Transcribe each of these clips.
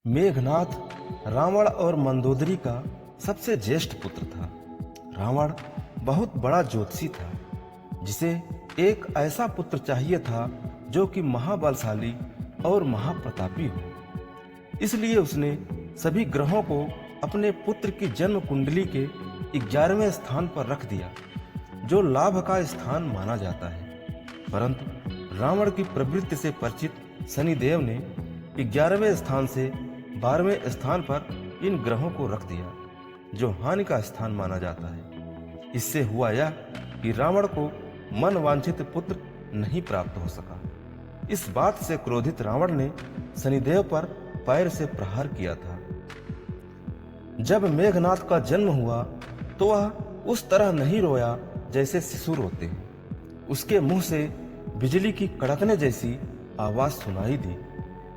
मेघनाथ रावण और मंदोदरी का सबसे ज्येष्ठ पुत्र था। रावण बहुत बड़ा ज्योतिषी था, जिसे एक ऐसा पुत्र चाहिए था जो कि महाबलशाली और महाप्रतापी हो। इसलिए उसने सभी ग्रहों को अपने पुत्र की जन्म कुंडली के 11वें स्थान पर रख दिया, जो लाभ का स्थान माना जाता है। परंतु रावण की प्रवृत्ति से परिचित शनिदेव ने 11वें स्थान से 12वें स्थान पर इन ग्रहों को रख दिया, जो हानि का स्थान माना जाता है। इससे हुआ यह कि रावण को मन वांछित पुत्र नहीं प्राप्त हो सका। इस बात से क्रोधित रावण ने शनिदेव पर पैर से प्रहार किया था। जब मेघनाथ का जन्म हुआ तो वह उस तरह नहीं रोया जैसे शिशु रोते हैं। उसके मुंह से बिजली की कड़कने जैसी आवाज सुनाई दी।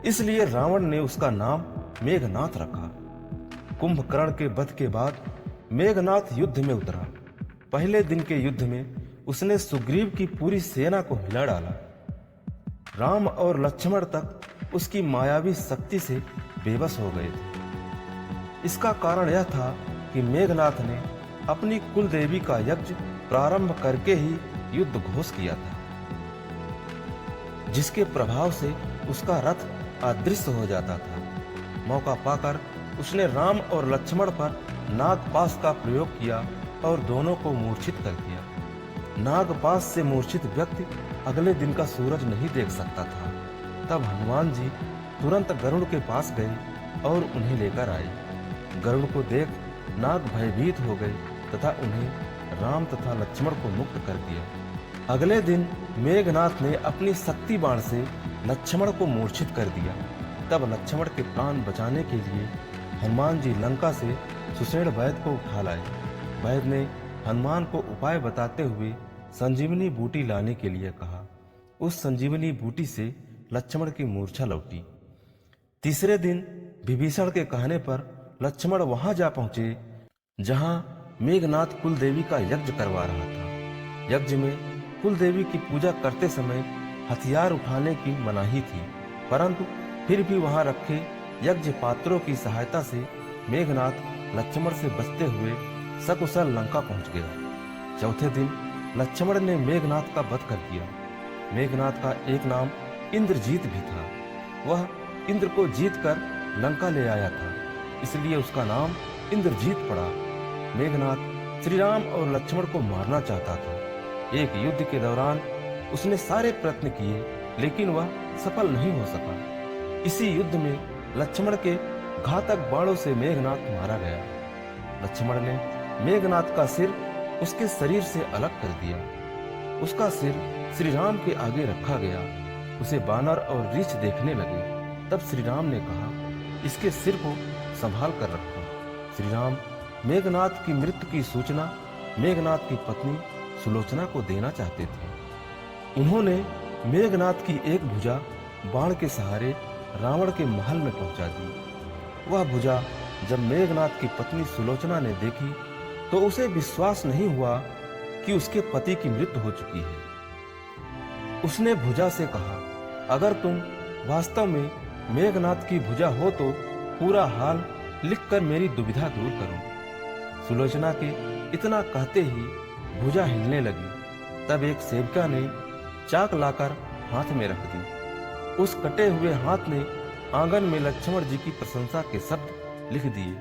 इसलिए रावण ने उसका नाम मेघनाथ रखा। कुंभकर्ण के वध के बाद मेघनाथ युद्ध में उतरा। पहले दिन के युद्ध में उसने सुग्रीव की पूरी सेना को हिला डाला। राम और लक्ष्मण तक उसकी मायावी शक्ति से बेबस हो गए थे। इसका कारण यह था कि मेघनाथ ने अपनी कुल देवी का यज्ञ प्रारंभ करके ही युद्ध घोष किया था, जिसके प्रभाव से उसका रथ अदृश्य हो जाता था। मौका पाकर उसने राम और लक्ष्मण पर नागपाश का प्रयोग किया और दोनों को मूर्छित कर दिया। नागपाश से मूर्छित व्यक्ति अगले दिन का सूरज नहीं देख सकता था। तब हनुमान जी तुरंत गरुड़ के पास गए और उन्हें लेकर आए। गरुड़ को देख नाग भयभीत हो गए तथा उन्हें राम तथा लक्ष्मण को मुक्त कर दिया। अगले दिन मेघनाथ ने अपनी शक्ति बाण से लक्ष्मण को मूर्छित कर दिया। तब लक्ष्मण के प्राण बचाने के लिए हनुमान जी लंका से सुषेण वैद्य को उठा लाए। वैद्य ने हनुमान को उपाय बताते हुए संजीवनी बूटी लाने के लिए कहा। उस संजीवनी बूटी से लक्ष्मण की मूर्छा लौटी। तीसरे दिन विभीषण के कहने पर लक्ष्मण वहां जा पहुंचे जहां मेघनाथ कुलदेवी का यज्ञ करवा रहा था। यज्ञ में कुलदेवी की पूजा करते समय हथियार उठाने की मनाही थी, परंतु फिर भी वहां रखे यज्ञ पात्रों की सहायता से मेघनाथ लक्ष्मण से बचते हुए सकुशल लंका पहुंच गया। चौथे दिन लक्ष्मण ने मेघनाथ का वध कर दिया। मेघनाथ का एक नाम इंद्रजीत भी था। वह इंद्र को जीतकर लंका ले आया था, इसलिए उसका नाम इंद्रजीत पड़ा। मेघनाथ श्री राम और लक्ष्मण को मारना चाहता था। एक युद्ध के दौरान उसने सारे प्रयत्न किए, लेकिन वह सफल नहीं हो सका। इसी युद्ध में लक्ष्मण के घातक बाणों से मेघनाथ मारा गया। लक्ष्मण ने मेघनाथ का सिर उसके शरीर से अलग कर दिया। उसका सिर श्री राम के आगे रखा गया। उसे बानर और रीछ देखने लगे। तब श्री राम ने कहा, इसके सिर को संभाल कर रखो। श्री राम मेघनाथ की मृत्यु की सूचना मेघनाथ की पत्नी सुलोचना को देना चाहते थे। उन्होंने मेघनाथ की एक भुजा बाण के सहारे रावण के महल में पहुंचा दी। वह भुजा जब मेघनाथ की पत्नी सुलोचना ने देखी तो उसे विश्वास नहीं हुआ कि उसके पति की मृत्यु हो चुकी है। उसने भुजा से कहा, अगर तुम वास्तव में मेघनाथ की भुजा हो तो पूरा हाल लिखकर मेरी दुविधा दूर करो। सुलोचना के इतना कहते ही भुजा हिलने लगी। तब एक सेवका ने चाक लाकर हाथ में रख दी। उस कटे हुए हाथ ने आंगन में लक्ष्मण जी की प्रशंसा के शब्द लिख दिए।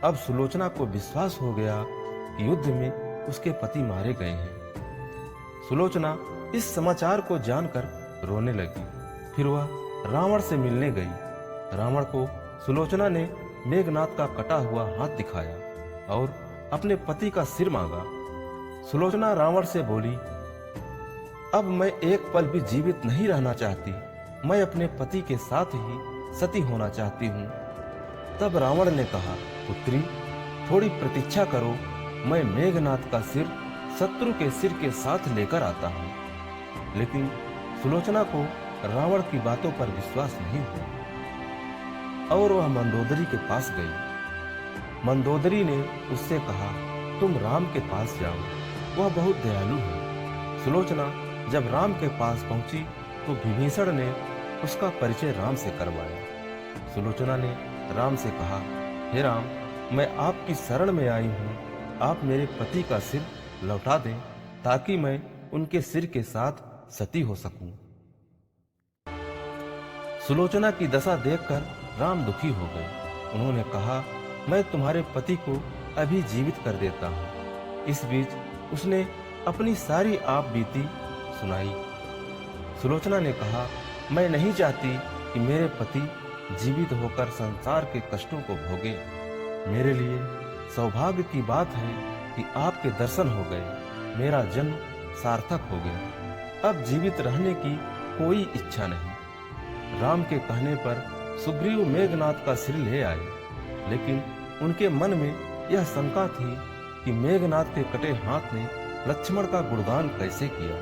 अब सुलोचना को विश्वास हो गया कि युद्ध में उसके पति मारे गए हैं। सुलोचना इस समाचार को जानकर रोने लगी। फिर वह रावण से मिलने गई। रावण को सुलोचना ने मेघनाथ का कटा हुआ हाथ दिखाया और अपने पति का सिर मांगा। सुलोचना रावण से बोली, अब मैं एक पल भी जीवित नहीं रहना चाहती। मैं अपने पति के साथ ही सती होना चाहती हूँ। तब रावण ने कहा, पुत्री थोड़ी प्रतीक्षा करो, मैं मेघनाथ का सिर शत्रु के सिर के साथ लेकर आता हूँ। लेकिन सुलोचना को रावण की बातों पर विश्वास नहीं हुआ और वह मंदोदरी के पास गई। मंदोदरी ने उससे कहा, तुम राम के पास जाओ, वह बहुत दयालु है। सुलोचना जब राम के पास पहुंची तो विभीषण ने उसका परिचय राम से करवाया। सुलोचना ने राम से कहा, हे राम, मैं आपकी शरण में आई हूँ, आप मेरे पति का सिर लौटा दें ताकि मैं उनके सिर के साथ सती हो सकूं। सुलोचना की दशा देखकर राम दुखी हो गए। उन्होंने कहा, मैं तुम्हारे पति को अभी जीवित कर देता हूँ। इस बीच उसने अपनी सारी आप बीती सुनाई। सुलोचना ने कहा, मैं नहीं चाहती कि मेरे पति जीवित होकर संसार के कष्टों को भोगे। मेरे लिए सौभाग्य की बात है कि आपके दर्शन हो गए, मेरा जन्म सार्थक हो गया। अब जीवित रहने की कोई इच्छा नहीं। राम के कहने पर सुग्रीव मेघनाथ का सिर ले आए, लेकिन उनके मन में यह शंका थी कि मेघनाथ के कटे हाथ ने लक्ष्मण का गुणगान कैसे किया।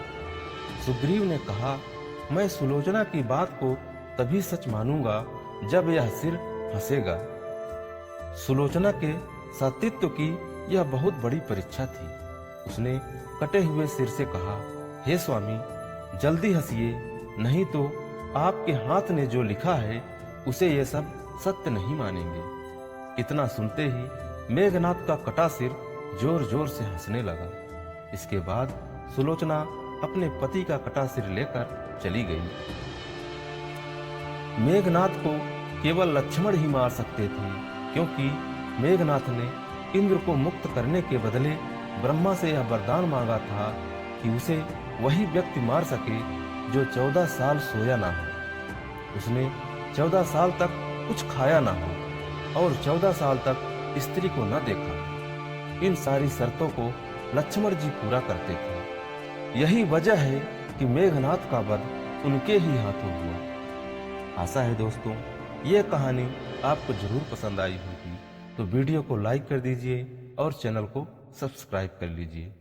सुग्रीव ने कहा, मैं सुलोचना की बात को तभी सच मानूंगा जब यह सिर हंसेगा। सुलोचना के सतीत्व की यह बहुत बड़ी परीक्षा थी। उसने कटे हुए सिर से कहा, हे स्वामी, जल्दी हंसिए, नहीं तो आपके हाथ ने जो लिखा है उसे ये सब सत्य नहीं मानेंगे। इतना सुनते ही मेघनाथ का कटा सिर जोर जोर से हंसने लगा। इसके बाद सुलोचना अपने पति का कटा सिर लेकर चली गई। मेघनाथ को केवल लक्ष्मण ही मार सकते थे, क्योंकि मेघनाथ ने इंद्र को मुक्त करने के बदले ब्रह्मा से यह वरदान मांगा था कि उसे वही व्यक्ति मार सके जो 14 साल सोया ना हो, उसने 14 साल तक कुछ खाया ना हो और 14 साल तक स्त्री को न देखा। इन सारी शर्तों को लक्ष्मण जी पूरा करते थे। यही वजह है कि मेघनाथ का वध उनके ही हाथों हुआ। आशा है दोस्तों, ये कहानी आपको जरूर पसंद आई होगी, तो वीडियो को लाइक कर दीजिए और चैनल को सब्सक्राइब कर लीजिए।